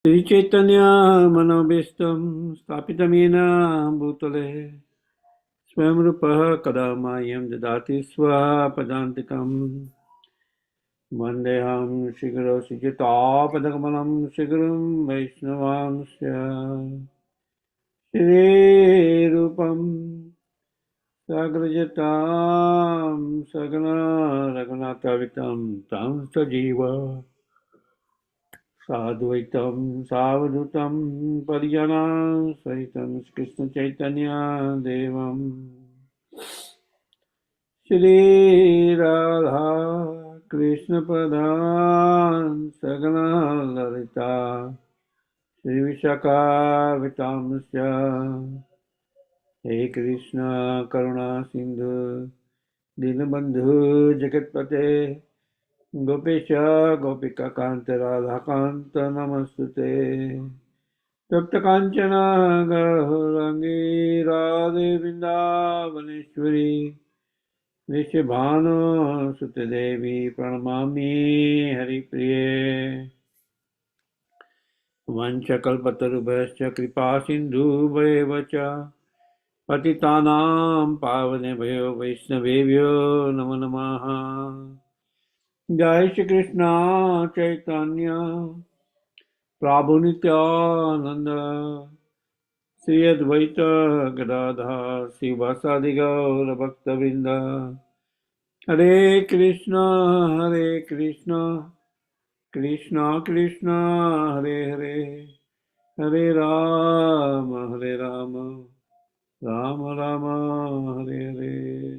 Sri Caitanya Manobhistam Sthapitamena Bhutale Swayam Rupaha Kadamayam Dadati Swapadantikam Vandeham Shigaro Sujitapadakamam Shigaram Vaishnavansya Shri Rupam Sagrajatam Sagana Raghunathavitam Tam Sajiva Sadvaitam Savadutam Parijana Saitam Krishna Chaitanya Devam Shri Radha Krishna Pradan Sagana Lalita Shri Vishaka Vitamsya He Krishna Karuna Sindhu Dinabandhu Jagatpate Gopesha Gopika Kanta Radha Kanta Namastute Tapta Kanchana Gahurangi Radhe Vrindavaneshwari Vrishabhanu Sute Devi Pranamami Hari Priye Vanchakalpatarubhascha Kripa Sindhu Bhayavacha Patitanam Pavanebhyo Vaishnavebhyo Namo Namaha Jai Shri Krishna Chaitanya Prabhu Nityananda Sri Advaita Gadadha Sivasadi Gaura Bhakta Vrinda Hare Krishna Krishna Krishna Hare Hare Hare Rama Rama Rama Hare Hare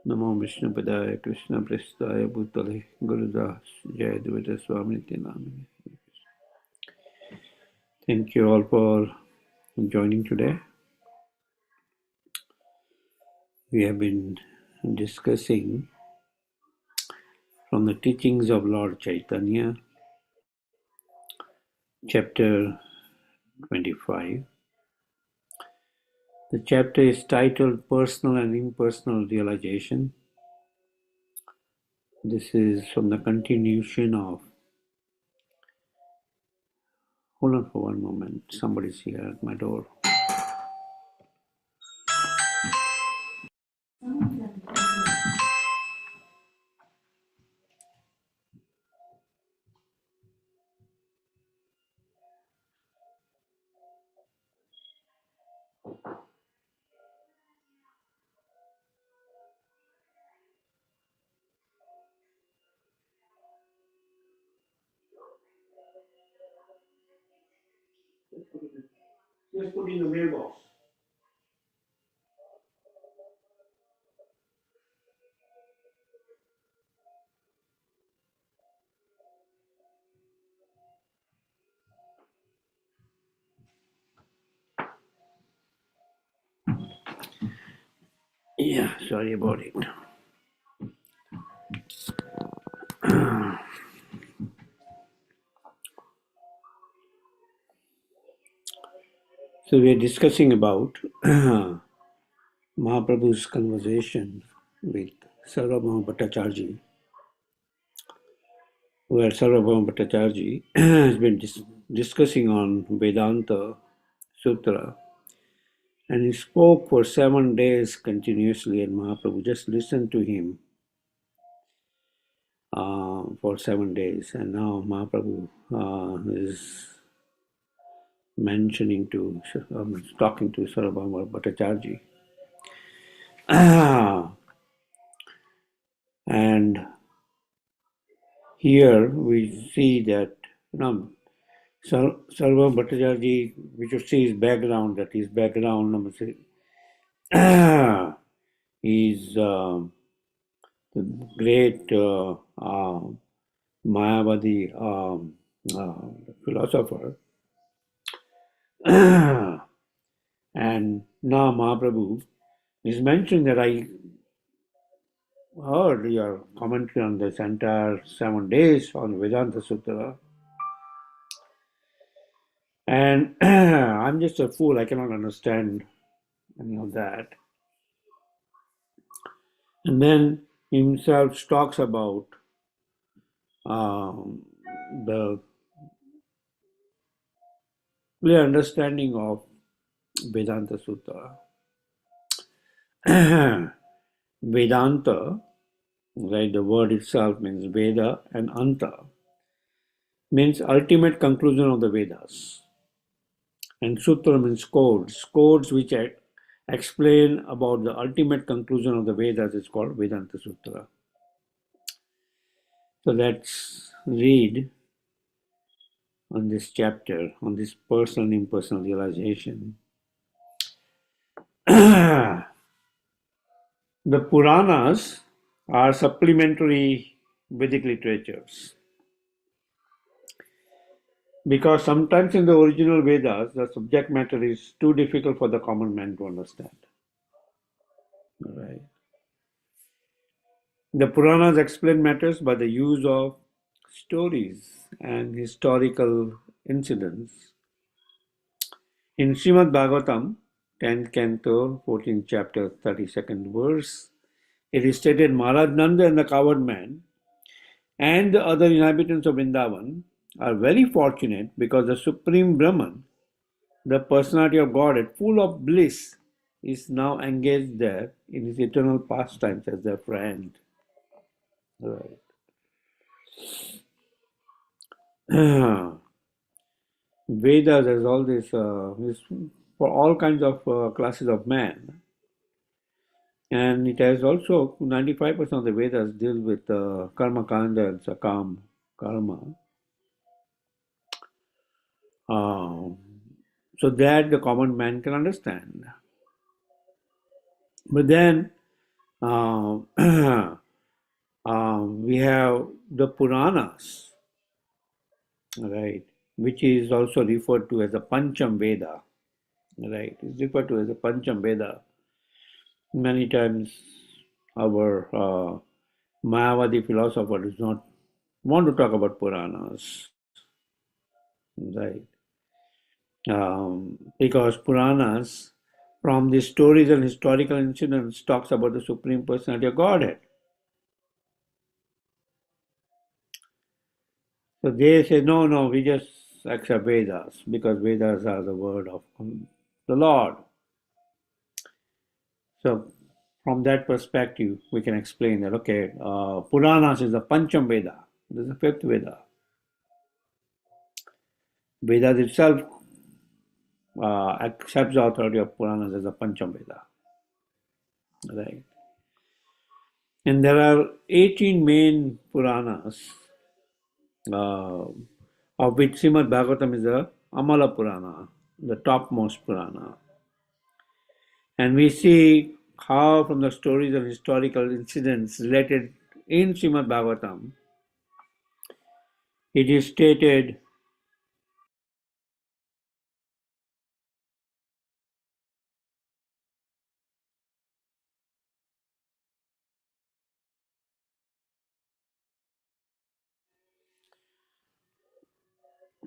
Namo Vishnu Padaya Krishna Prestaya Bhutale Gurudas Jai Dvaita Swami Nityanamini. Thank you all for joining today. We have been discussing from the teachings of Lord Caitanya, chapter 25. The chapter is titled Personal and Impersonal Realization. This is from the continuation of. Hold on for one moment. Somebody's here at my door. Just put in the mailbox. Yeah, sorry about it. So we are discussing about Mahaprabhu's conversation with Sarvabhauma Bhattacharya, where Sarvabhauma Bhattacharya has been discussing on Vedanta Sutra, and he spoke for 7 days continuously, and Mahaprabhu just listened to him for 7 days, and now Mahaprabhu is talking to Sarvabhauma Bhattacharya. And here we see that Sarva Bhattacharya, we should see his background, that his background is the great Mayavadi philosopher. And now Mahaprabhu is mentioning that I heard your commentary on this entire 7 days on Vedanta Sutra. And I'm just a fool, I cannot understand any of that. And then himself talks about the clear understanding of Vedanta Sutra. Vedanta, right, the word itself means Veda, and Anta means ultimate conclusion of the Vedas. And Sutra means codes. Codes which explain about the ultimate conclusion of the Vedas is called Vedanta Sutra. So let's read on this chapter, on this personal and impersonal realization. The Puranas are supplementary Vedic literatures because sometimes in the original Vedas, the subject matter is too difficult for the common man to understand. Right. The Puranas explain matters by the use of stories and historical incidents. In Srimad Bhagavatam, 10th canto, 14th chapter, 32nd verse, it is stated Maharaj Nanda and the coward man and the other inhabitants of Vrindavan are very fortunate because the Supreme Brahman, the personality of Godhead, full of bliss, is now engaged there in his eternal pastimes as their friend. Right. Vedas has all this is for all kinds of classes of man, and it has also 95% of the Vedas deal with karma kanda and sakam karma. So that the common man can understand. But then we have the Puranas, right, which is also referred to as a Pancham Veda, right? It's referred to as a Pancham Veda. Many times our Mayavadi philosopher does not want to talk about Puranas, right? Because Puranas, from the stories and historical incidents, talks about the Supreme Personality of Godhead. So they say, no, we just accept Vedas because Vedas are the word of the Lord. So from that perspective, we can explain that, okay, Puranas is the Pancham Veda. This is the fifth Veda. Vedas itself accepts the authority of Puranas as a Pancham Veda. Right. And there are 18 main Puranas, of which Srimad Bhagavatam is the Amala Purana, the topmost Purana. And we see how from the stories and historical incidents related in Srimad Bhagavatam, it is stated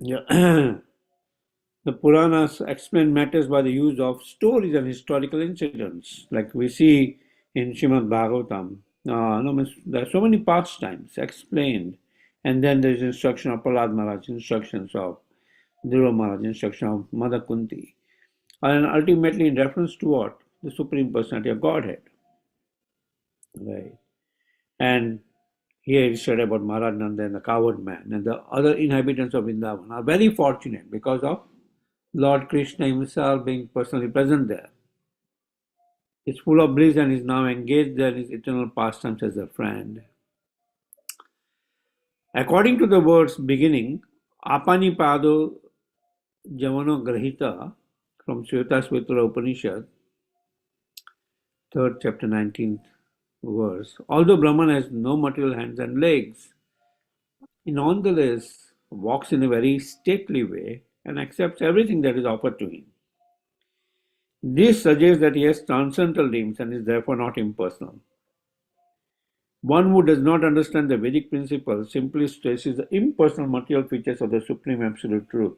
the Puranas explain matters by the use of stories and historical incidents, like we see in Srimad Bhagavatam. There are so many pastimes explained, and then there is instruction of Prahlad Maharaj, instructions of Dhruva Maharaj, instruction of Mother Kunti, and ultimately in reference to what? The Supreme Personality of Godhead. Right. And here it is said about Maharaj Nanda and the coward man, and the other inhabitants of Vrindavan are very fortunate because of Lord Krishna himself being personally present there. He's full of bliss and is now engaged there in his eternal pastimes as a friend. According to the words beginning, Apani Pado Javano Grahita from Svetasvatara Upanishad, 3rd chapter, 19th verse, although Brahman has no material hands and legs, he nonetheless walks in a very stately way and accepts everything that is offered to him. This suggests that he has transcendental limbs and is therefore not impersonal. One who does not understand the Vedic principles simply stresses the impersonal material features of the Supreme Absolute Truth,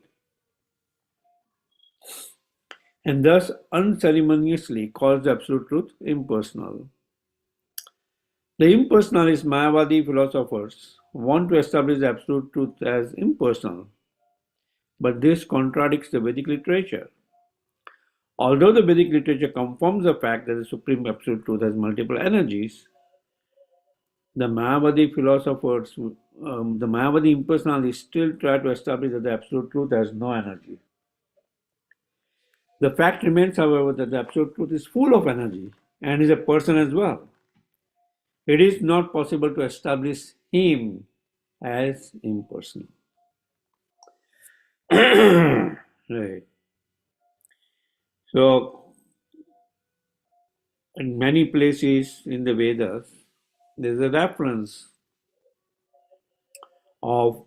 and thus unceremoniously calls the Absolute Truth impersonal. The impersonalist Mayavadi philosophers want to establish the absolute truth as impersonal, but this contradicts the Vedic literature. Although the Vedic literature confirms the fact that the Supreme Absolute Truth has multiple energies, the Mayavadi philosophers, the Mayavadi impersonalists still try to establish that the Absolute Truth has no energy. The fact remains, however, that the Absolute Truth is full of energy and is a person as well. It is not possible to establish Him as impersonal. Right. So, in many places in the Vedas, there is a reference of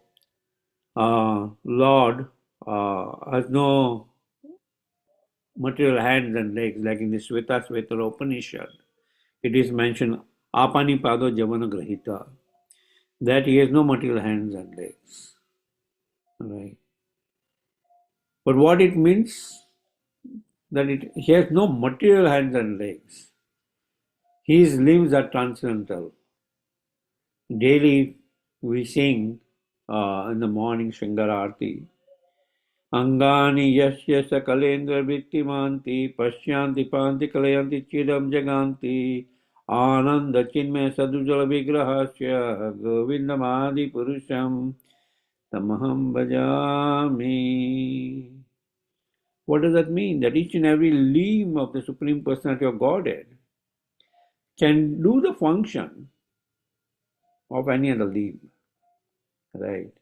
Lord has no material hands and legs, like in the Svetara Upanishad. It is mentioned Apani Pado Javana Grahita, that he has no material hands and legs. Right. But what it means, that he has no material hands and legs. His limbs are transcendental. Daily we sing in the morning Shangararti. Angani yasya sakalendra vittimanti pashyanti panti kalayanti chidam jaganti ananda chinmaya sadujala vigrahasya govindamadi purusham tamaham bhajami. What does that mean? That each and every limb of the Supreme Personality of Godhead can do the function of any other limb. Right?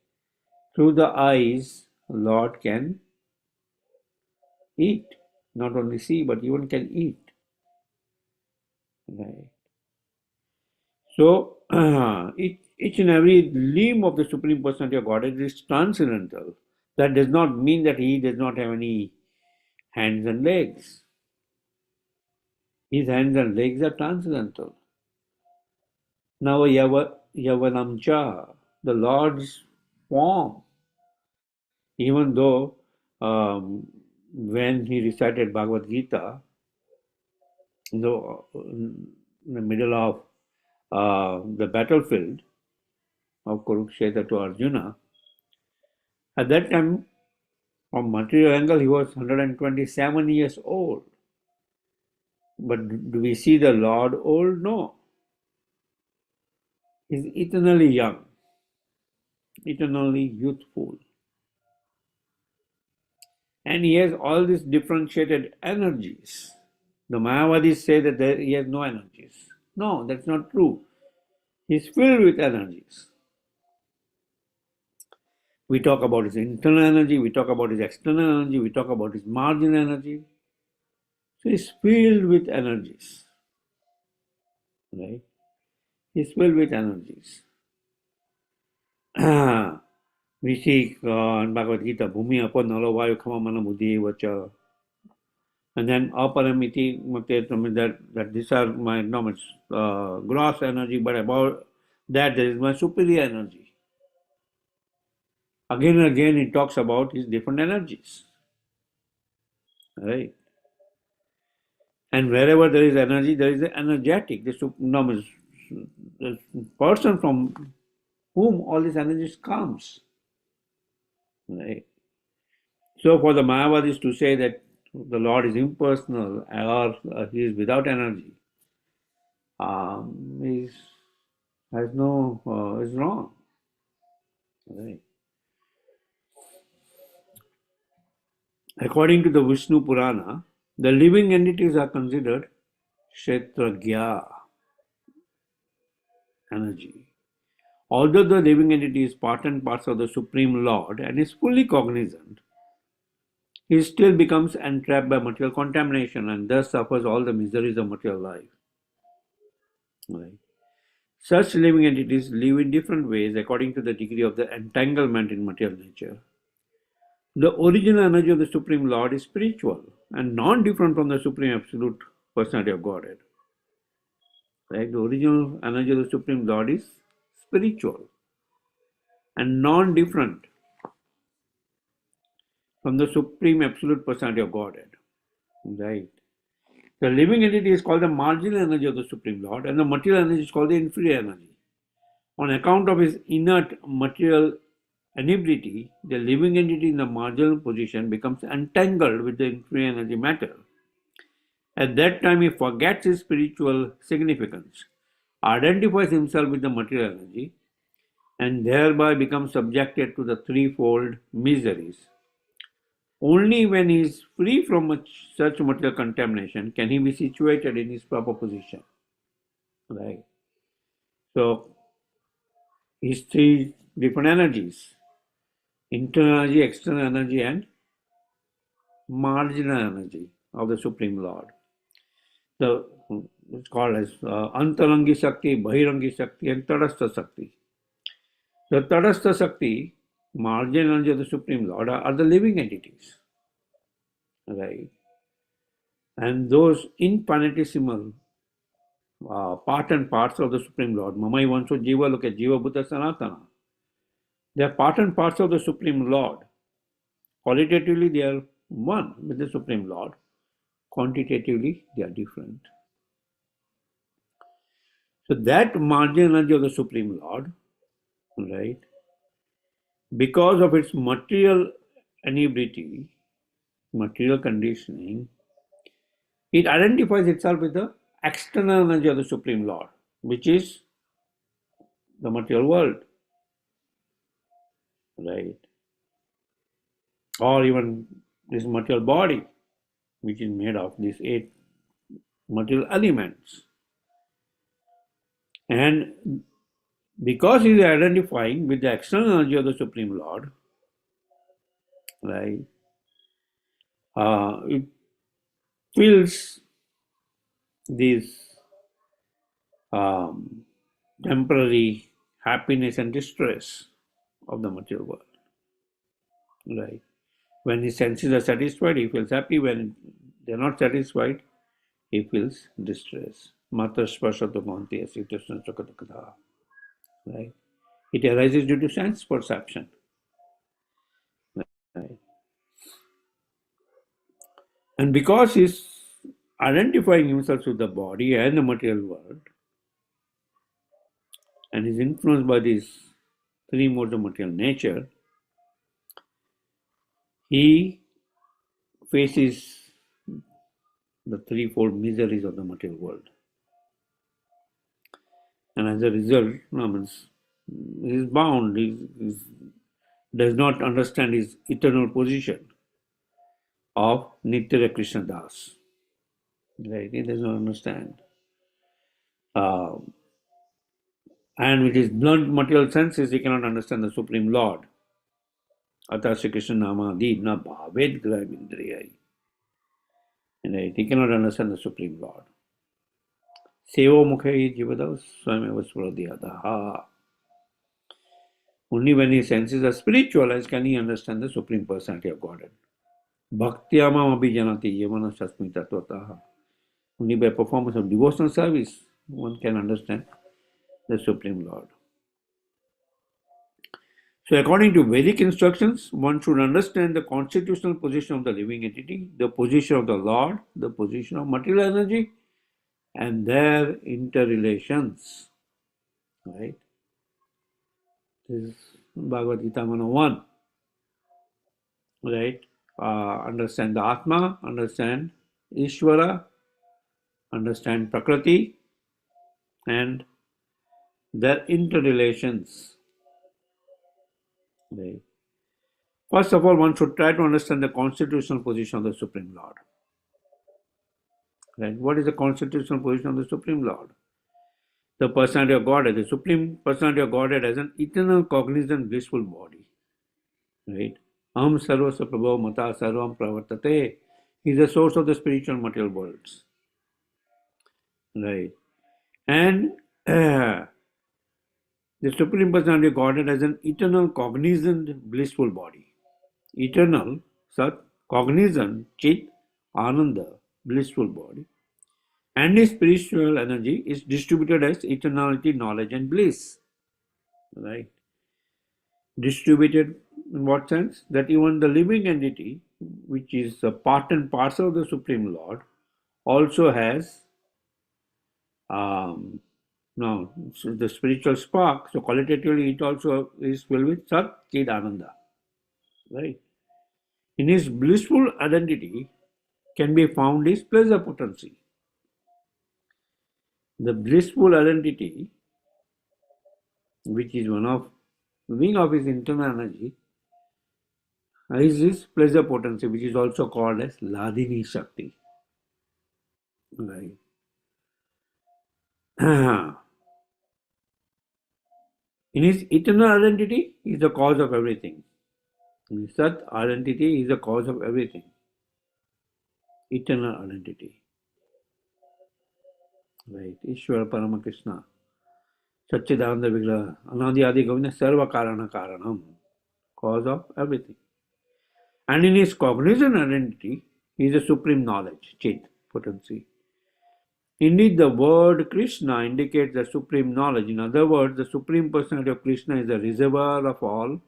Through the eyes, Lord can eat. Not only see, but even can eat. Right. So, each and every limb of the Supreme Personality of Godhead is transcendental. That does not mean that he does not have any hands and legs. His hands and legs are transcendental. Now, Yavanamcha, the Lord's form, even though when he recited Bhagavad Gita, in the middle of the battlefield of Kurukshetra to Arjuna, at that time, from material angle, he was 127 years old. But do we see the Lord old? No. He's eternally young, eternally youthful. And he has all these differentiated energies. The Mayavadis say that he has no energies. No, that's not true. He's filled with energies. We talk about his internal energy, we talk about his external energy, we talk about his margin energy. So he's filled with energies. Right? He's filled with energies. We see in Bhagavad Gita, Bhumi Apa Nalo Vayu Khama Mana Buddhi Vacha. And then Aparamiti, that these are my gross energy, but about that there is my superior energy. Again and again he talks about his different energies. Right? And wherever there is energy, there is an energetic, the person from whom all this energy comes. Right? So for the Mayavadis to say that the Lord is impersonal or he is without energy, is wrong. Right? According to the Vishnu Purana, the living entities are considered Kshetragya energy. Although the living entity is part and parcel of the Supreme Lord and is fully cognizant, he still becomes entrapped by material contamination and thus suffers all the miseries of material life. Right. Such living entities live in different ways according to the degree of the entanglement in material nature. The original energy of the Supreme Lord is spiritual and non-different from the Supreme Absolute Personality of Godhead. Right? The original energy of the Supreme Lord is spiritual and non-different from the Supreme Absolute Personality of Godhead. Right? The living entity is called the marginal energy of the Supreme Lord, and the material energy is called the inferior energy. On account of his inert material inability, the living entity in the marginal position becomes entangled with the free energy matter. At that time, he forgets his spiritual significance, identifies himself with the material energy, and thereby becomes subjected to the threefold miseries. Only when he is free from such material contamination can he be situated in his proper position. Right. So, his three different energies: internal energy, external energy, and marginal energy of the Supreme Lord. The it's called as Antarangi Shakti, Bahirangi Shakti, and Tadastha Shakti. The Tadastha Shakti, marginal energy of the Supreme Lord, are the living entities, right? And those infinitesimal part and parts of the Supreme Lord, Mamai Vanso Jiva, look at Jiva Buddha Sanatana. They are part and parts of the Supreme Lord. Qualitatively, they are one with the Supreme Lord. Quantitatively, they are different. So that marginal energy of the Supreme Lord, right, because of its material inability, material conditioning, it identifies itself with the external energy of the Supreme Lord, which is the material world, right? Or even this material body, which is made of these 8 material elements. And because he is identifying with the external energy of the Supreme Lord, right, it feels this temporary happiness and distress of the material world, right? When his senses are satisfied, he feels happy. When they are not satisfied, he feels distress. Matra sparshato bhanti asi krishna chakata, right? It arises due to sense perception, right? And because he's identifying himself with the body and the material world, and is influenced by these 3 modes of material nature, he faces the threefold miseries of the material world. And as a result, he is bound, he does not understand his eternal position of Nitya Krishna Das. Right? He does not understand. And with his blunt material senses, he cannot understand the Supreme Lord. Ata Shri Krishna Nama Di Na Bhaved Grahimindriyai. Right? He cannot understand the Supreme Lord. Sevo Mukhe Jivadav Swameva Spuradhyadaha. Only when his senses are spiritualized can he understand the Supreme Personality of Godhead. Bhaktyamam abhijanati yamana shasmi tattvataha. Only by performance of devotional service one can understand the Supreme Lord. So according to Vedic instructions, one should understand the constitutional position of the living entity, the position of the Lord, the position of material energy, and their interrelations. Right? This is Bhagavad Gita 101. Right? Understand the Atma, understand Ishvara, understand Prakriti, and their interrelations. Right? First of all, one should try to understand the constitutional position of the Supreme Lord. Right? What is the constitutional position of the Supreme Lord? The personality of Godhead, the Supreme Personality of Godhead has an eternal, cognizant, blissful body. Right? Aham sarvasya prabhav mata sarvam pravartate. He is the source of the spiritual material worlds. Right? And the Supreme Personality of Godhead has an eternal, cognizant, blissful body. Eternal, Sat, cognizant, Chit, Ananda, blissful body. And his spiritual energy is distributed as eternality, knowledge, and bliss. Right? Distributed in what sense? That even the living entity, which is a part and parcel of the Supreme Lord, also has Now, so the spiritual spark, so qualitatively it also is filled with Sat Chid Ananda. Right? In his blissful identity can be found his pleasure potency. The blissful identity, which is one of the wing of his internal energy, is his pleasure potency, which is also called as Ladini Shakti. Right. In his eternal identity, he is the cause of everything. In his Sat identity, he is the cause of everything. Eternal identity. Right. Ishvara Parama Krishna. Satchidananda Vigraha. Anadi Adi Govinda Sarva Karana Karanam. Cause of everything. And in his cognizant identity, he is the supreme knowledge, Chit, potency. Indeed, the word Krishna indicates the supreme knowledge. In other words, the supreme personality of Krishna is the reservoir of all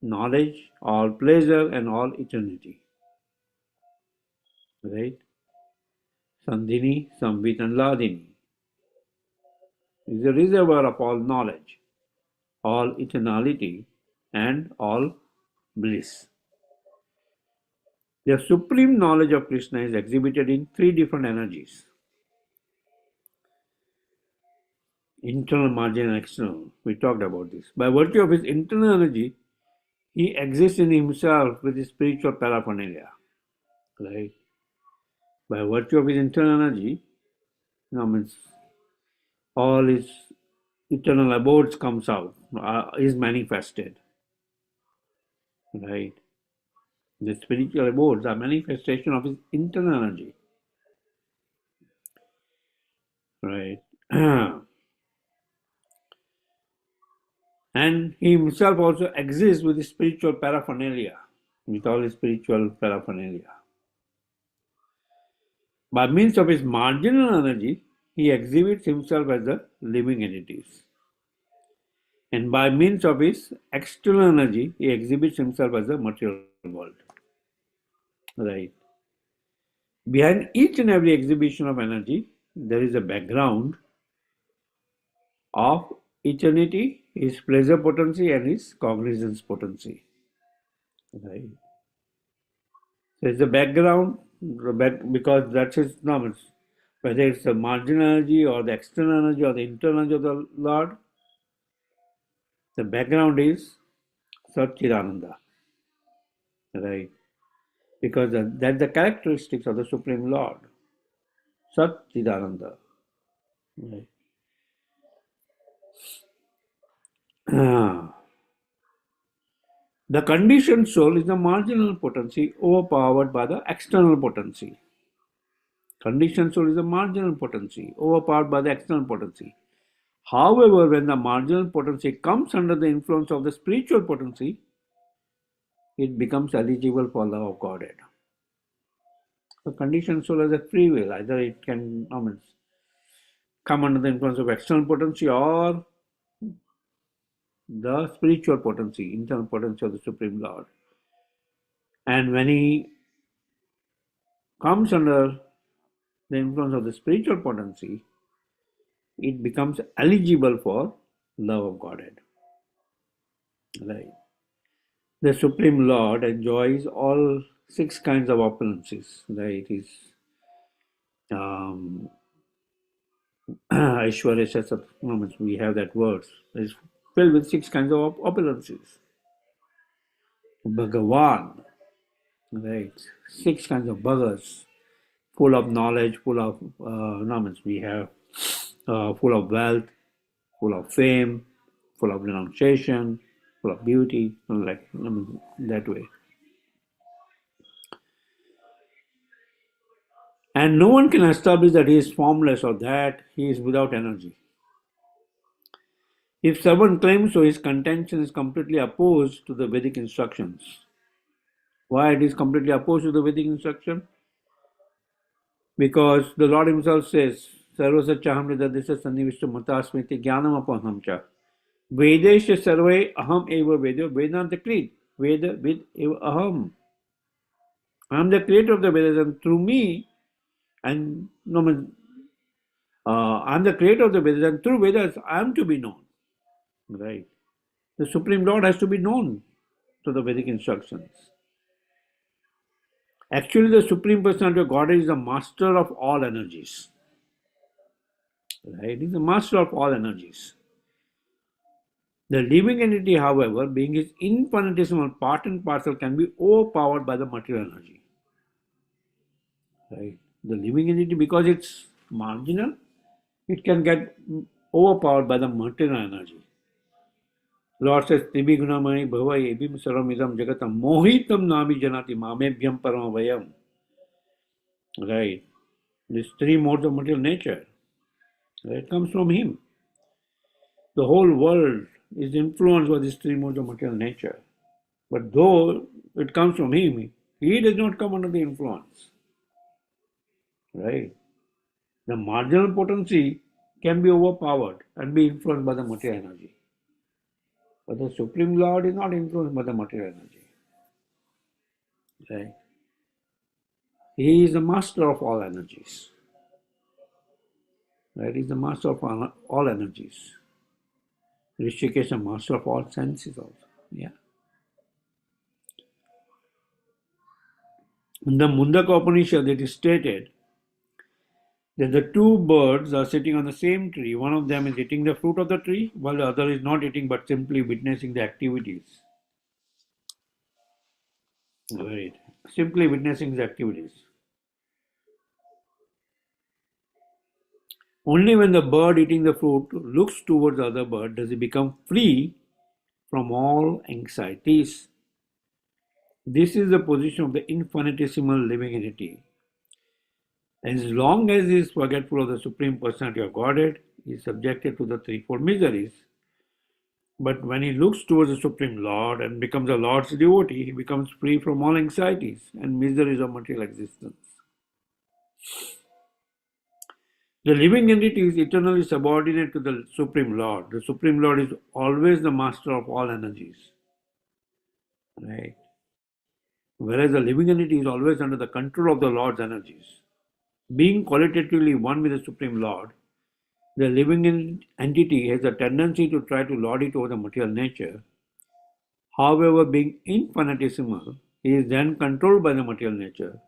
knowledge, all pleasure, and all eternity. Right? Sandhini, Samvit, and Ladini is the reservoir of all knowledge, all eternality, and all bliss. The supreme knowledge of Krishna is exhibited in three different energies: internal, marginal, and external. We talked about this. By virtue of his internal energy, he exists in himself with his spiritual paraphernalia. Right? By virtue of his internal energy, means all his eternal abodes comes out, is manifested. Right? The spiritual abodes are manifestation of his internal energy. Right? And he himself also exists with his spiritual paraphernalia, with all his spiritual paraphernalia. By means of his marginal energy, he exhibits himself as the living entities. And by means of his external energy, he exhibits himself as the material world. Right. Behind each and every exhibition of energy, there is a background of eternity, his pleasure potency, and his cognizance potency. Right. So it's the background because that's his knowledge. Whether it's the marginal energy or the external energy or the internal energy of the Lord, the background is Satchidananda. Right. Because that's the characteristics of the Supreme Lord. Satchidananda. Right. The conditioned soul is the marginal potency overpowered by the external potency. Conditioned soul is the marginal potency overpowered by the external potency. However, when the marginal potency comes under the influence of the spiritual potency, it becomes eligible for love of Godhead. The conditioned soul has a free will. Either it can come under the influence of external potency or the spiritual potency, internal potency of the Supreme Lord. And when he comes under the influence of the spiritual potency, it becomes eligible for love of Godhead. Right. The Supreme Lord enjoys all six kinds of opulences. Right. His Aishwarya Shastra, we have that verse. It's filled with six kinds of opulences. Bhagavan, right? Six kinds of bhagas, full of knowledge, full of we have full of wealth, full of fame, full of renunciation, full of beauty, that way. And no one can establish that he is formless or that he is without energy. If someone claims so, his contention is completely opposed to the Vedic instructions. Why it is completely opposed to the Vedic instruction? Because the Lord himself says, Sarvasa chaham nidadisa sannivishtu matasmiti jnanam apanam cha. Vedesha sarve aham eva vedo vedanta krit. Veda vid eva aham. I am the creator of the Vedas and through me, and I'm the creator of the Vedas, and through Vedas I am to be known. Right? The Supreme Lord has to be known to the Vedic instructions. Actually, the Supreme Personality of Godhead is the master of all energies. Right? He's the master of all energies. The living entity, however, being his infinitesimal part and parcel, can be overpowered by the material energy. Right? The living entity, because it's marginal, it can get overpowered by the material energy. Lord says, Tribhigunamani bhava ebim saramidam jagatam mohitam nami janati mamebhyam paramavayam. Right? These three modes of material nature. It comes from him. The whole world is influenced by these three modes of material nature. But though it comes from him, he does not come under the influence. Right? The marginal potency can be overpowered and be influenced by the material energy. But the Supreme Lord is not influenced by the material energy. Right? He is the master of all energies. Right? He is the master of all energies. Rishikesh is the master of all senses also. Yeah. In the Mundaka Upanishad, it is stated that the two birds are sitting on the same tree. One of them is eating the fruit of the tree, while the other is not eating but simply witnessing the activities. Right. Simply witnessing the activities. Only when the bird eating the fruit looks towards the other bird does he become free from all anxieties. This is the position of the infinitesimal living entity. As long as he is forgetful of the Supreme Personality of Godhead, he is subjected to the threefold miseries. But when he looks towards the Supreme Lord and becomes the Lord's devotee, he becomes free from all anxieties and miseries of material existence. The living entity is eternally subordinate to the Supreme Lord. The Supreme Lord is always the master of all energies. Right? Whereas the living entity is always under the control of the Lord's energies. Being qualitatively one with the Supreme Lord, the living entity has a tendency to try to lord it over the material nature. However, being infinitesimal, he is then controlled by the material nature.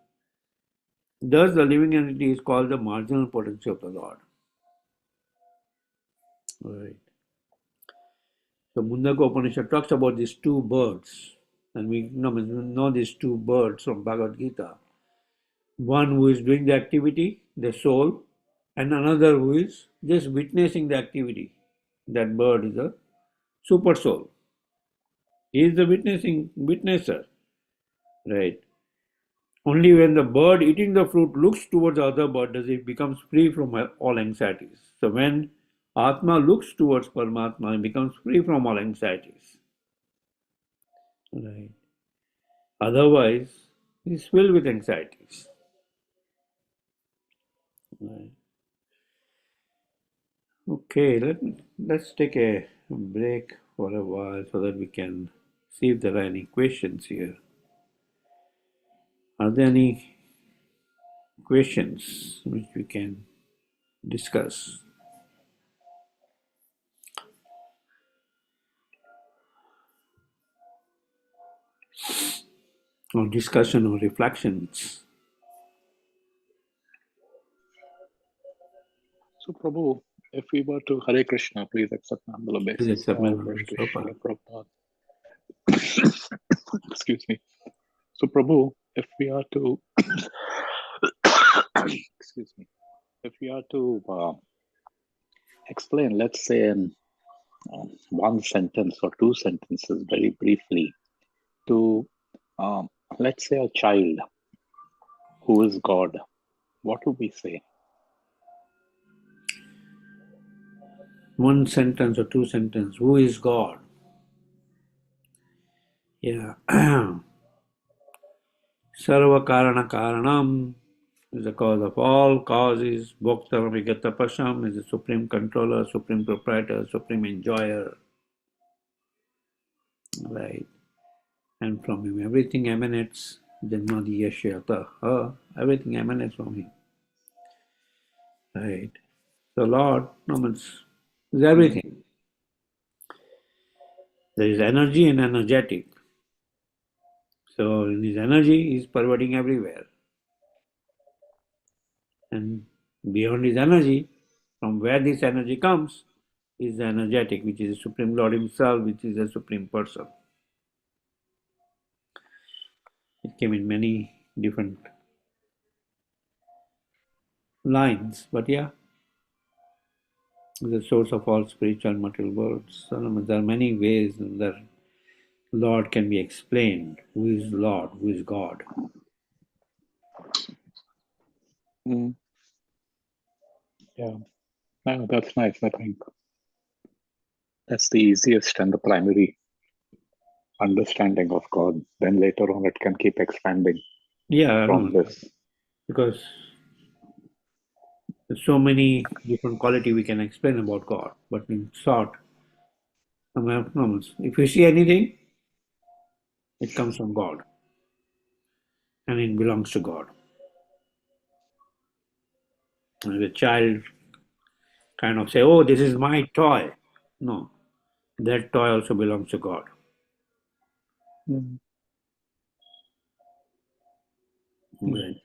Thus, the living entity is called the marginal potency of the Lord. Right. So, Mundaka Upanishad talks about these two birds, and we know these two birds from Bhagavad Gita. One who is doing the activity, the soul, and another who is just witnessing the activity. That bird is a super soul. He is the witnesser. Right. Only when the bird eating the fruit looks towards the other bird does it becomes free from all anxieties. So when Atma looks towards Paramatma, it becomes free from all anxieties. Right. Otherwise, he is filled with anxieties. Right. Okay, let's take a break for a while so that we can see if there are any questions here. Are there any questions which we can discuss? Or discussion or reflections? So, Prabhu, if we were to Hare Krishna, please accept my humble Please obeisance. accept my All humble praise to Sopa. Srila Prabhupada. Excuse me. So, Prabhu, if we are to, excuse me, if we are to explain, let's say in one sentence or two sentences, very briefly, to let's say a child who is God, what would we say? One sentence or two sentences. Who is God? Yeah. Sarva Karana Karanam is the cause of all causes. Bhoktaram Vigata Pasham is the supreme controller, supreme proprietor, supreme enjoyer. Right. And from him everything emanates. Janmadi Yashyata. Everything emanates from him. Right. So Lord is Mm. everything. There is energy and energetic. So in his energy is pervading everywhere. And beyond his energy, from where this energy comes, is the energetic, which is the Supreme Lord Himself, which is the Supreme Person. It came in many different lines, but yeah, the source of all spiritual and material worlds. So, there are many ways that Lord can be explained. Who is Lord? Who is God? Mm. Yeah, no, that's nice. I think that's the easiest and the primary understanding of God. Then later on, it can keep expanding Yeah, I know, from this. because there's so many different quality we can explain about God. But in short, if you see anything, it comes from God and it belongs to God. And the child kind of say, "Oh, this is my toy." No, that toy also belongs to God. Mm. Mm. Right.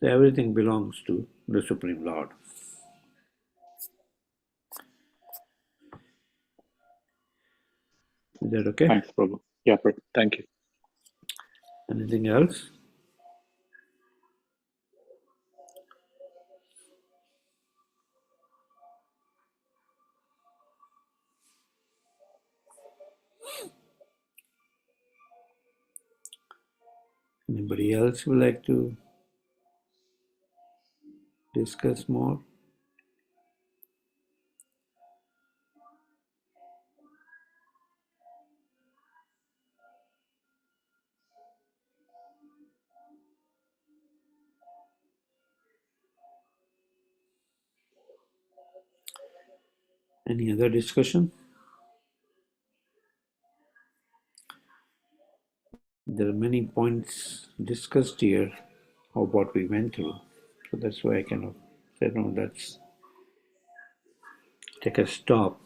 So everything belongs to the Supreme Lord. Is that okay? Thanks, Prabhu. Yeah, thank you. Anything else? Anybody else would like to discuss more? Any other discussion? There are many points discussed here of what we went through. So that's why I kind of said, no, let's take a stop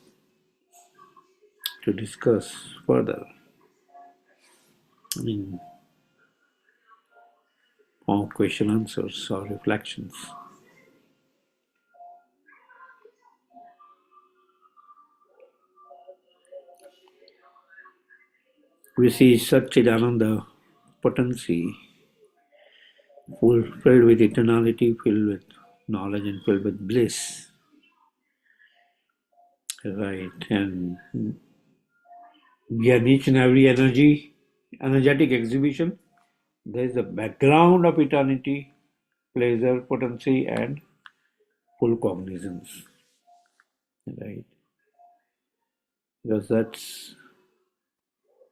to discuss further. I mean, more question answers or reflections. We see Satchidananda potency filled with eternality, filled with knowledge, and filled with bliss. Right. And behind each and every energetic exhibition, there is a background of eternity, pleasure, potency, and full cognizance. Right. Because that's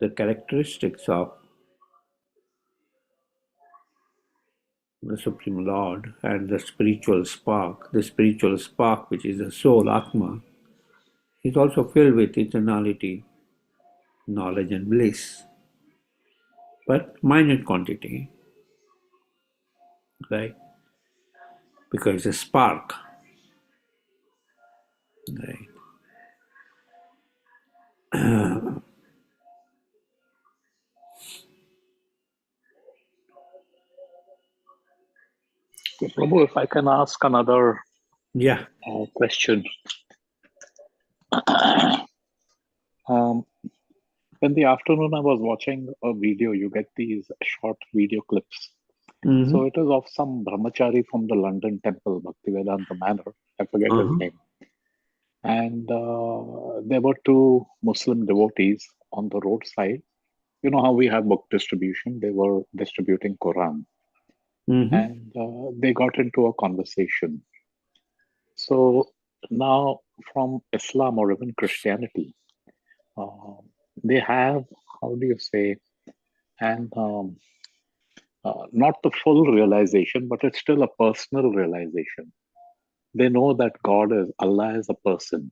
the characteristics of the Supreme Lord and the spiritual spark. The spiritual spark, which is the soul, Atma, is also filled with eternality, knowledge, and bliss, but minute quantity, right? Because it's a spark, right? So, Prabhu, if I can ask another Yeah. question. Um, in the afternoon, I was watching a video. You get these short video clips. So Mm-hmm. it is of some brahmachari from the London temple, Bhaktivedanta Manor. I forget his Uh-huh. name. And there were two Muslim devotees on the roadside. You know how we have book distribution? They were distributing Quran, Mm-hmm. and they got into a conversation. So now, from Islam or even Christianity, uh, they have, how do you say, and not the full realization, but it's still a personal realization. They know that God is, Allah is a person,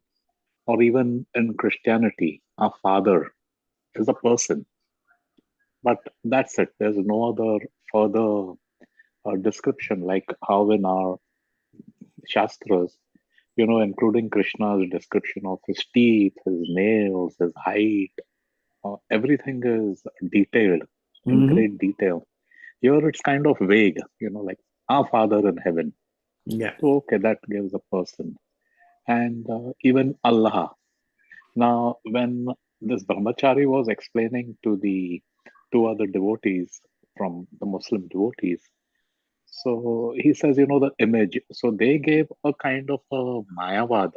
or even in Christianity, our Father is a person. But that's it. There's no other further description, like how in our Shastras, including Krishna's description of his teeth, his nails, his height, everything is detailed in Mm-hmm. great detail. Here it's kind of vague, like our Father in heaven. Yeah. So, okay, that gives a person. And even Allah. Now, when this brahmachari was explaining to the two other devotees from the Muslim devotees, so he says, the image. So they gave a kind of a mayavad,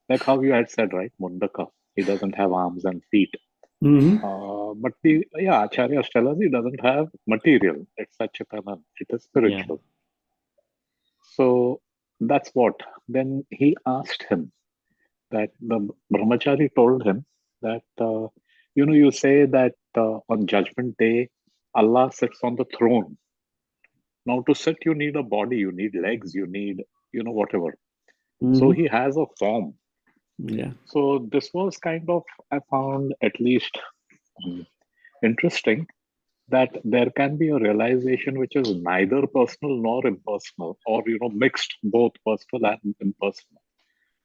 like how you had said, right? Mundaka. He doesn't have arms and feet. Mm-hmm. But the Acharya tell us he doesn't have material. It's Satchitanand. It is Yeah. spiritual. So that's what. Then he asked him that the brahmachari told him that you say that on Judgment Day Allah sits on the throne. Now to sit you need a body, you need legs, you need whatever. So Mm-hmm. he has a form. Yeah. So this was kind of, I found at least um, interesting, that there can be a realization which is neither personal nor impersonal, or mixed, both personal and impersonal.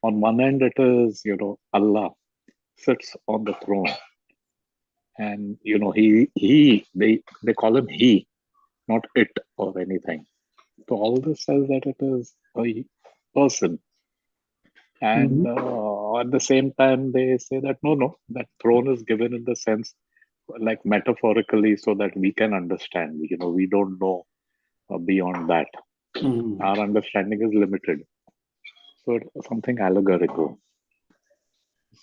On one end it is Allah sits on the throne, and they call him he, not it or anything. So all this says that it is a person. Mm-hmm. And at the same time they say that no, that throne is given in the sense, like metaphorically, so that we can understand. We don't know beyond that. Mm-hmm. Our understanding is limited, so it's something allegorical.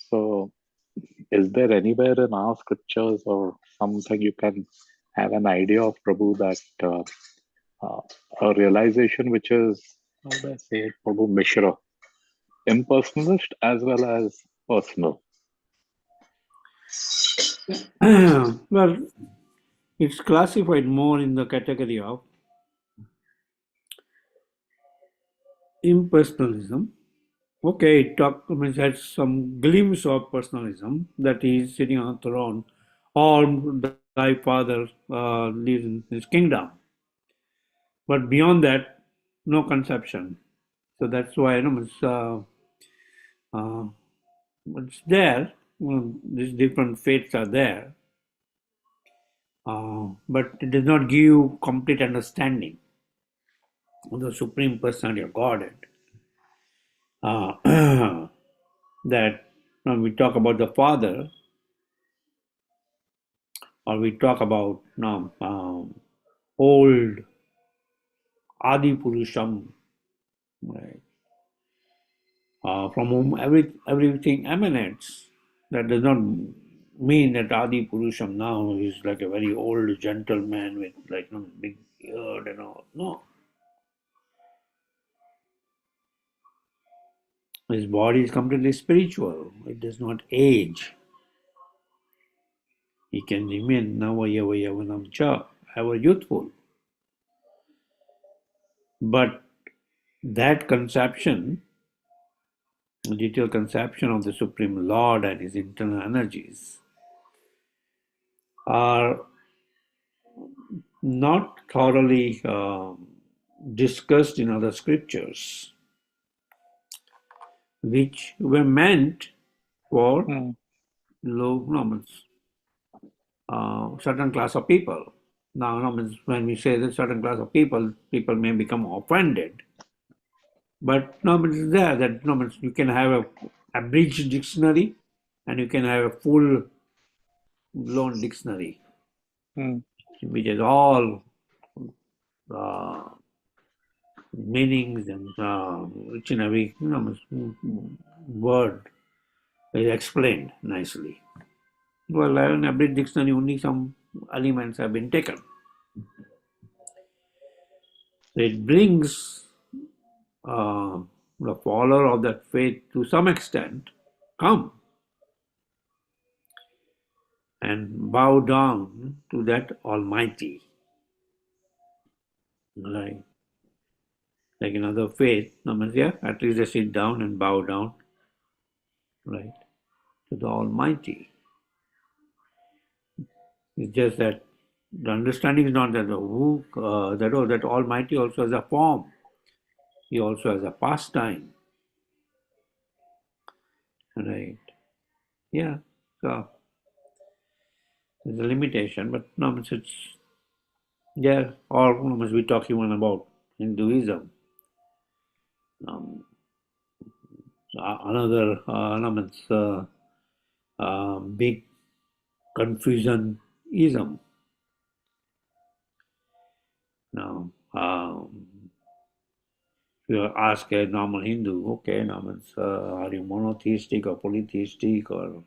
So is there anywhere in our scriptures or something you can have an idea of, Prabhu, that uh, a realization which is, how do I say it, Prabhu, Mishra, impersonalist as well as personal? Well, it's classified more in the category of impersonalism. Okay, it has some glimpse of personalism that he is sitting on a throne, or thy father lives in his kingdom. But beyond that, no conception. So that's why uh, it's there. These different faiths are there, but it does not give you complete understanding of the supreme personality of Godhead. That when we talk about the Father, or we talk about old Adi Purusham, right, from whom everything emanates. That does not mean that Adi Purusham now is like a very old gentleman with like big beard and all. No, his body is completely spiritual. It does not age. He can remain Navayava Yavanam Cha, ever youthful. But that conception, detailed conception of the Supreme Lord and his internal energies, are not thoroughly discussed in other scriptures, which were meant for Hmm. low normals, certain class of people. Now, when we say that certain class of people, people may become offended. But it's there that you can have a abridged dictionary and you can have a full blown dictionary, Hmm. which has all uh, meanings and each and every word is explained nicely. Well, in every dictionary, only some elements have been taken. So it brings uh, the follower of that faith to some extent come and bow down to that Almighty. Like, like in other faith, yeah, at least they sit down and bow down, right, to the Almighty. It's just that the understanding is not that that Almighty also has a form. he also has a pastime, right? Yeah, so there's a limitation, but no, it's yeah, or must we talk even about Hinduism? Um, another no, big confusion ism. Now, if you ask a normal Hindu, okay, now are you monotheistic or polytheistic or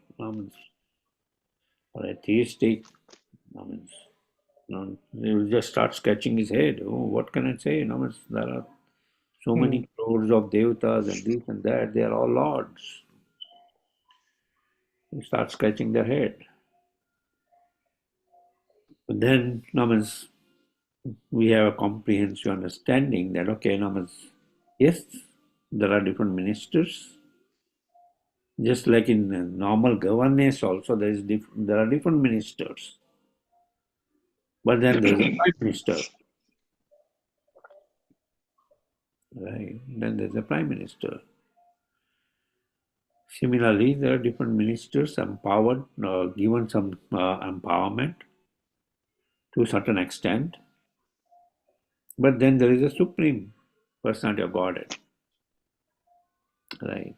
atheistic? Now he will just start scratching his head. Oh, what can I say? Now there are so Hmm. many crores of devatas and this and that. They are all lords. They start scratching their head. But then, now we have a comprehensive understanding that okay, now yes, there are different ministers. Just like in normal governance, also there are different ministers. But then there is a prime minister, right? Then there is a prime minister. Similarly, there are different ministers empowered, given some empowerment to a certain extent. But then there is a supreme personality of Godhead, right?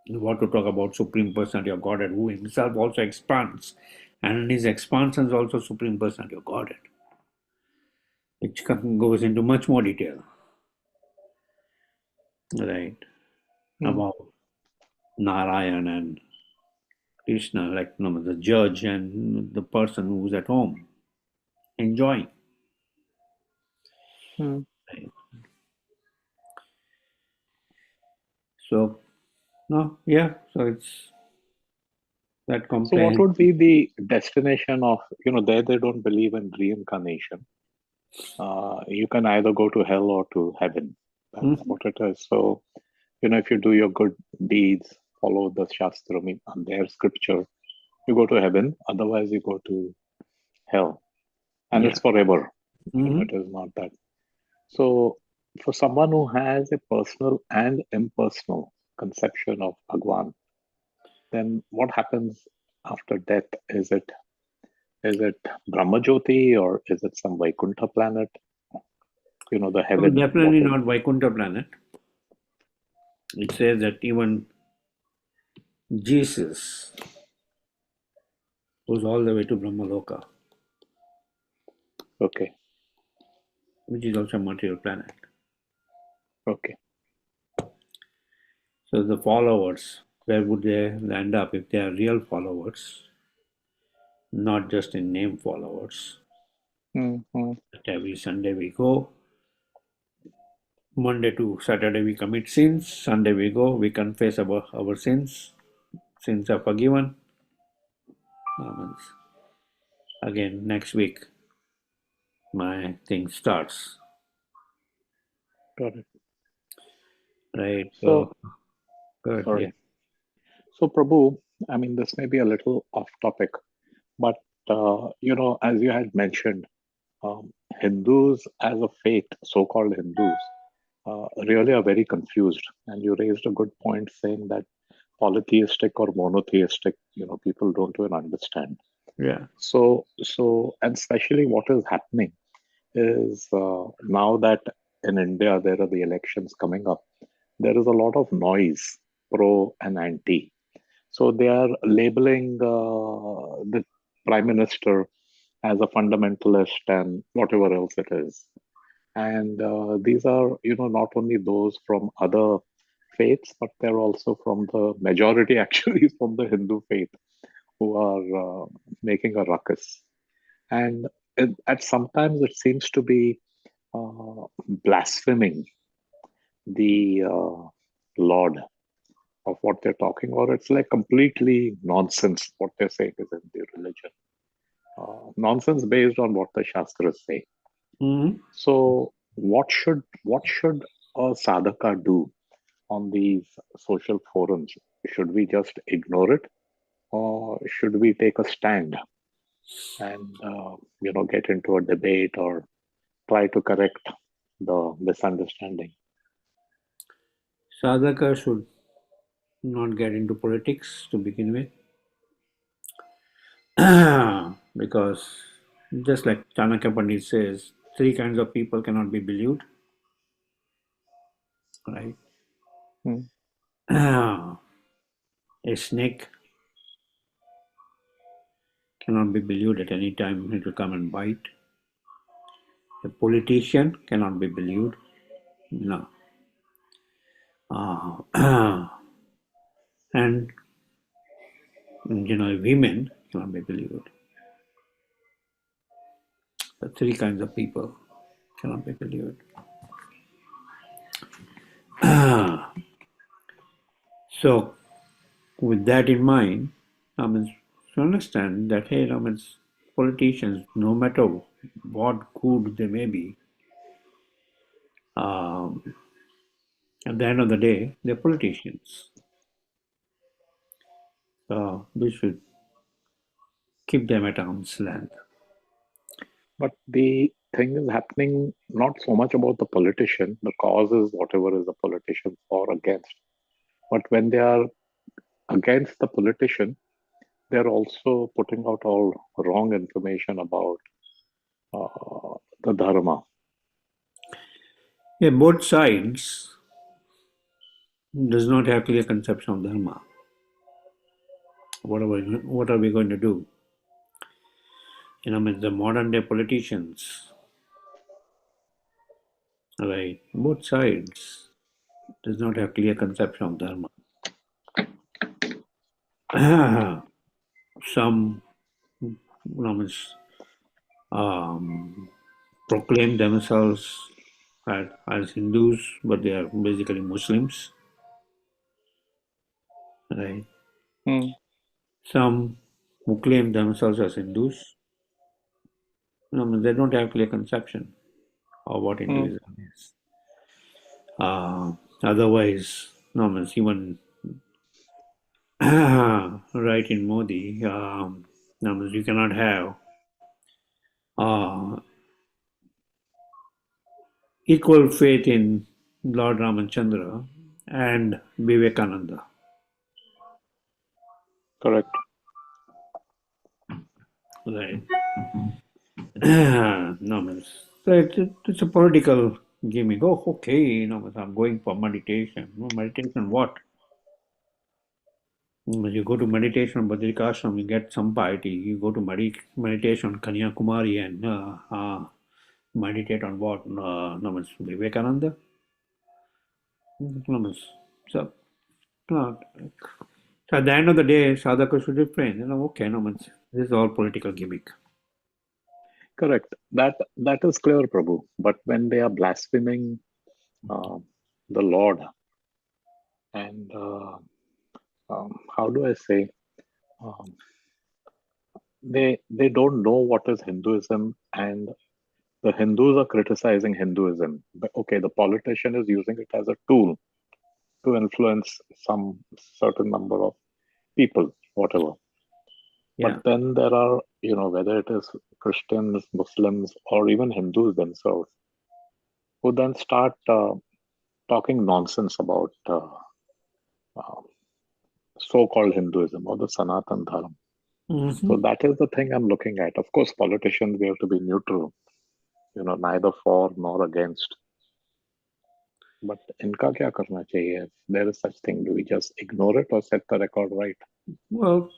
What to talk about supreme personality of Godhead, who himself also expands, and in his expansion is also supreme personality of Godhead, which goes into much more detail, right? Hmm. About Narayan and Krishna, like the judge and the person who's at home enjoying. Hmm. Right? So no, yeah. So it's that So what would comprehensive. be the destination of, there they don't believe in reincarnation. You can either go to hell or to heaven. That's Mhm. what it is. So, if you do your good deeds, follow the Shastra, I mean, and their scripture, you go to heaven. Otherwise, you go to hell. And Yeah. it's forever. Hmm. It is not that. So, for someone who has a personal and impersonal conception of Bhagwan, then what happens after death? Is it Brahmajyoti or is it some Vaikuntha planet? The So heaven. What definitely is? not Vaikuntha planet. It says that even Jesus goes all the way to Brahmaloka, Okay. which is also a material planet. Okay. So the followers, where would they land up if they are real followers, not just in name followers? Mm-hmm. That every Sunday we go, Monday to Saturday we commit sins, Sunday we go, we confess our sins, sins are forgiven. Means again, next week my thing starts, Got it. right? So So, good, yeah. sorry. So, Prabhu, I mean, this may be a little off topic, but, as you had mentioned, Hindus as a faith, so called Hindus, really are very confused. And you raised a good point saying that polytheistic or monotheistic, people don't even understand. Yeah. So, and especially what is happening is now that in India there are the elections coming up, there is a lot of noise, pro and anti. So they are labeling the prime minister as a fundamentalist and whatever else it is. And these are, not only those from other faiths, but they're also from the majority, actually, from the Hindu faith who are making a ruckus. And at sometimes it seems to be blaspheming the Lord of what they're talking, or it's like completely nonsense what they're saying is in the religion. Nonsense based on what the Shastras say. Hmm. So, what should a sadhaka do on these social forums? Should we just ignore it, or should we take a stand and get into a debate or try to correct? the misunderstanding. Sadhaka should not get into politics to begin with. Because just like Chanakya Pandit says, three kinds of people cannot be believed, right? Mm. A snake cannot be believed at any time, it will come and bite. A politician cannot be believed, no. And women cannot be believed. The three kinds of people cannot be believed. So, with that in mind, I mean, to understand that, hey, I mean, politicians, no matter what good they may be, um, at the end of the day, they're politicians. So we should keep them at arm's length. But the thing is happening not so much about the politician, the cause is whatever is the politician for against. But when they are against the politician, they're also putting out all wrong information about the dharma. Yeah, both sides does not have clear conception of dharma. What are we going to do? I mean, the modern day politicians, right? Both sides does not have clear conception of dharma. Some, means, um, proclaim themselves as Hindus, but they are basically Muslims, right? Mm, Some who claim themselves as Hindus, mean, they don't have clear conception of what mm, Hinduism is. Uh, Otherwise, no, means even right in Modi, no, means you cannot have uh, equal faith in Lord Ramachandra and Vivekananda. correct. Right. No, means so it's a political gimmick. Oh, okay, means I'm going for meditation. No, meditation what? You go to meditation Badrikashram, you get some piety. You go to meditation Kanyakumari and meditate on what? No, means Vivekananda. No, means so. No, so at the end of the day, sadhaka should refrain. Okay, no, means this is all political gimmick. Correct. That is clear, Prabhu. But when they are blaspheming uh, the Lord, and how do I say, um, they don't know what is Hinduism, and the Hindus are criticizing Hinduism. But okay, the politician is using it as a tool to influence some certain number of people, whatever. Yeah. But then there are, whether it is Christians, Muslims, or even Hindus themselves, who then start talking nonsense about uh, so-called Hinduism or the Sanatan Dharma. Hmm. So that is the thing I'm looking at. Of course, politicians, we have to be neutral, neither for nor against. But इनका क्या करना चाहिए? If there is such thing, do we just ignore it or set the record right? Well,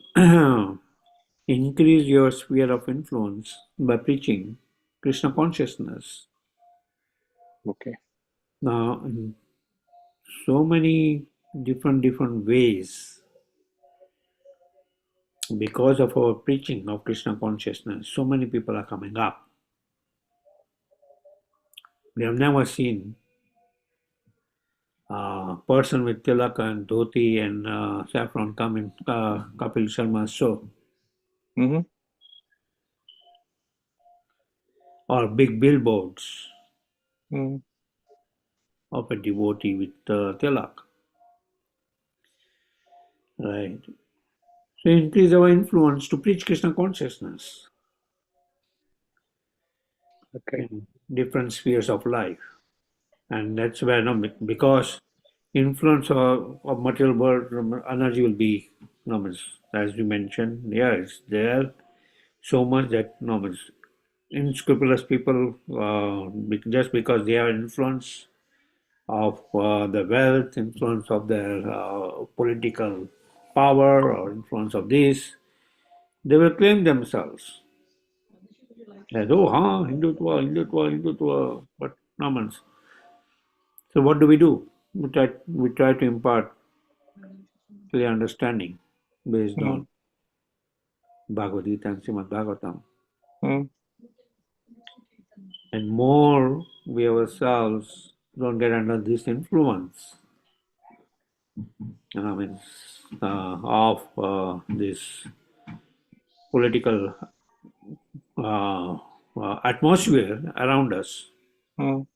increase your sphere of influence by preaching Krishna consciousness. Okay. Now, in so many different ways, because of our preaching of Krishna consciousness, so many people are coming up. We have never seen a person with tilak and dhoti and saffron come in Kapil Sharma's show, Mm-hmm. or big billboards Mm, of a devotee with tilak, right? So increase our influence to preach Krishna consciousness okay. in different spheres of life. and that's where because influence of material world energy will be as you mentioned, yeah, it's there so much that unscrupulous people, just because they have influence of the wealth, influence of their political power, or influence of this, they will claim themselves as, oh, Hindutva, Hindutva, Hindutva, but no means. So what do? We try to impart clear understanding based mm, on Bhagavad Gita and Srimad Bhagavatam. mm, And more we ourselves don't get under this influence, I mean, of this political uh, atmosphere around us, mm,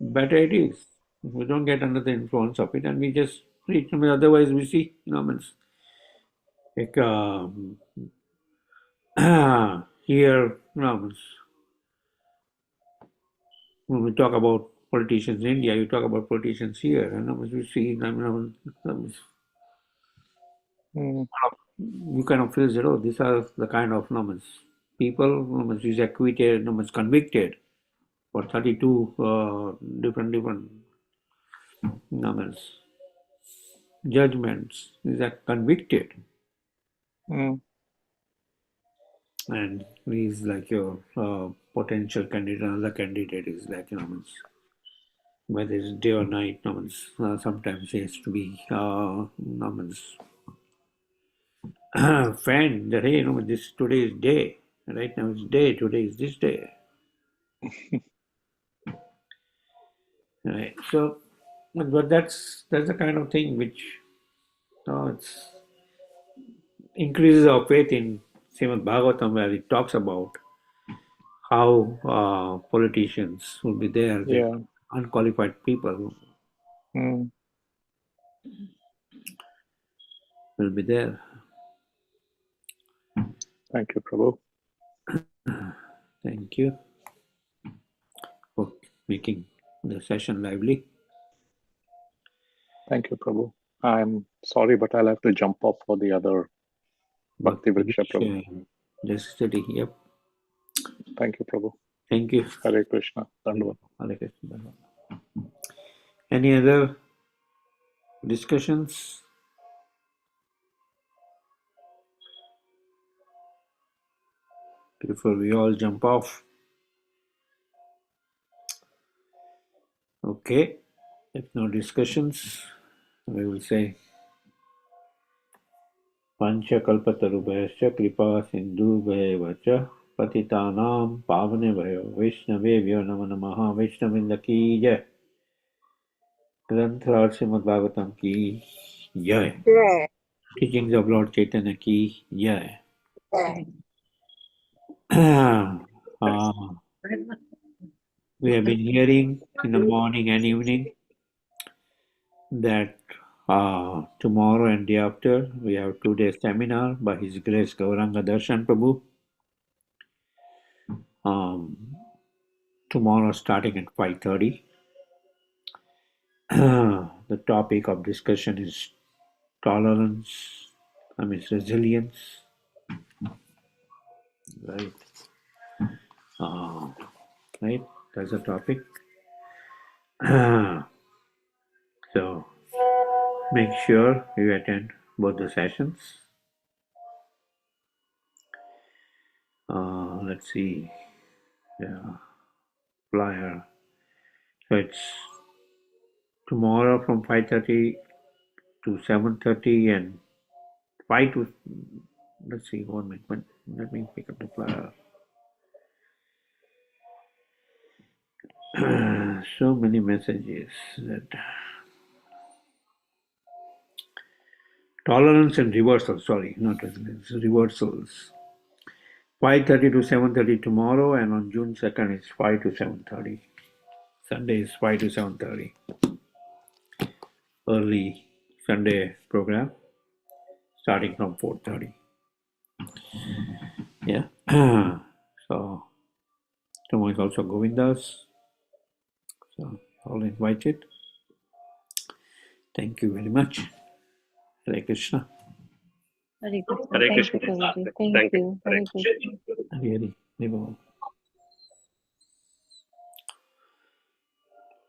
better it is. We don't get under the influence of it, and we just reach. Otherwise, we see, like here, when we talk about politicians in India, you talk about politicians here, and you see, mm, you kind of feel that, oh, these are the kind of people is acquitted, convicted for 32 different judgments. Is that convicted, mm, and he's like your potential candidate. Another candidate is like whether it's day or night. Sometimes he has to be fan that, hey, this today is day. Right now it's day. Today is this day. Right. So, but that's the kind of thing which it's increases our faith in Srimad Bhagavatam, where it talks about how politicians will be there, the yeah. unqualified people Mm. will be there. Thank you, Prabhu. Thank you for making the session lively. Thank you, Prabhu. I'm sorry, but I'll have to jump off for the other Bhakti Vriksha, Which Prabhu. just study. Yep. Thank you, Prabhu. Thank you. Hare Krishna. Dandavat. Hare Krishna. Any other discussions before we all jump off? Okay. If no discussions, we will say Panchakalpatarubhayascha kripa sindhubhayeva cha patitanam pavanebhayo Vaishnavebhyo namo namaha. Vaishnavinda ki jai. Granthar Srimad Bhagavatam ki jai. Teachings of Lord Chaitanya ki jai. We have been hearing in the morning and evening that tomorrow and day after we have 2 days seminar by His Grace Gauranga Darshan Prabhu. Tomorrow starting at 5:30. The topic of discussion is tolerance, resilience, right? Right, that's the topic. So make sure you attend both the sessions. Let's see, yeah, flyer. So it's tomorrow from 5:30 to 7:30 and 5 to, let's see, 1 minute. Let me pick up the flyer. So many messages that tolerance and reversal. Sorry, not resilience, reversals. 5:30 to 7:30 tomorrow, and on June 2nd it's 5 to 7:30. Sunday is 5 to 7:30. Early Sunday program starting from 4:30. Yeah. So tomorrow is also Govinda's. So, all invited. Thank you very much. Hare Krishna. Hare Krishna. Hare Thank you, Krishna. Prabhuji. Thank Thank you. you. Hare Hare Krishna. Krishna. Hare Hare.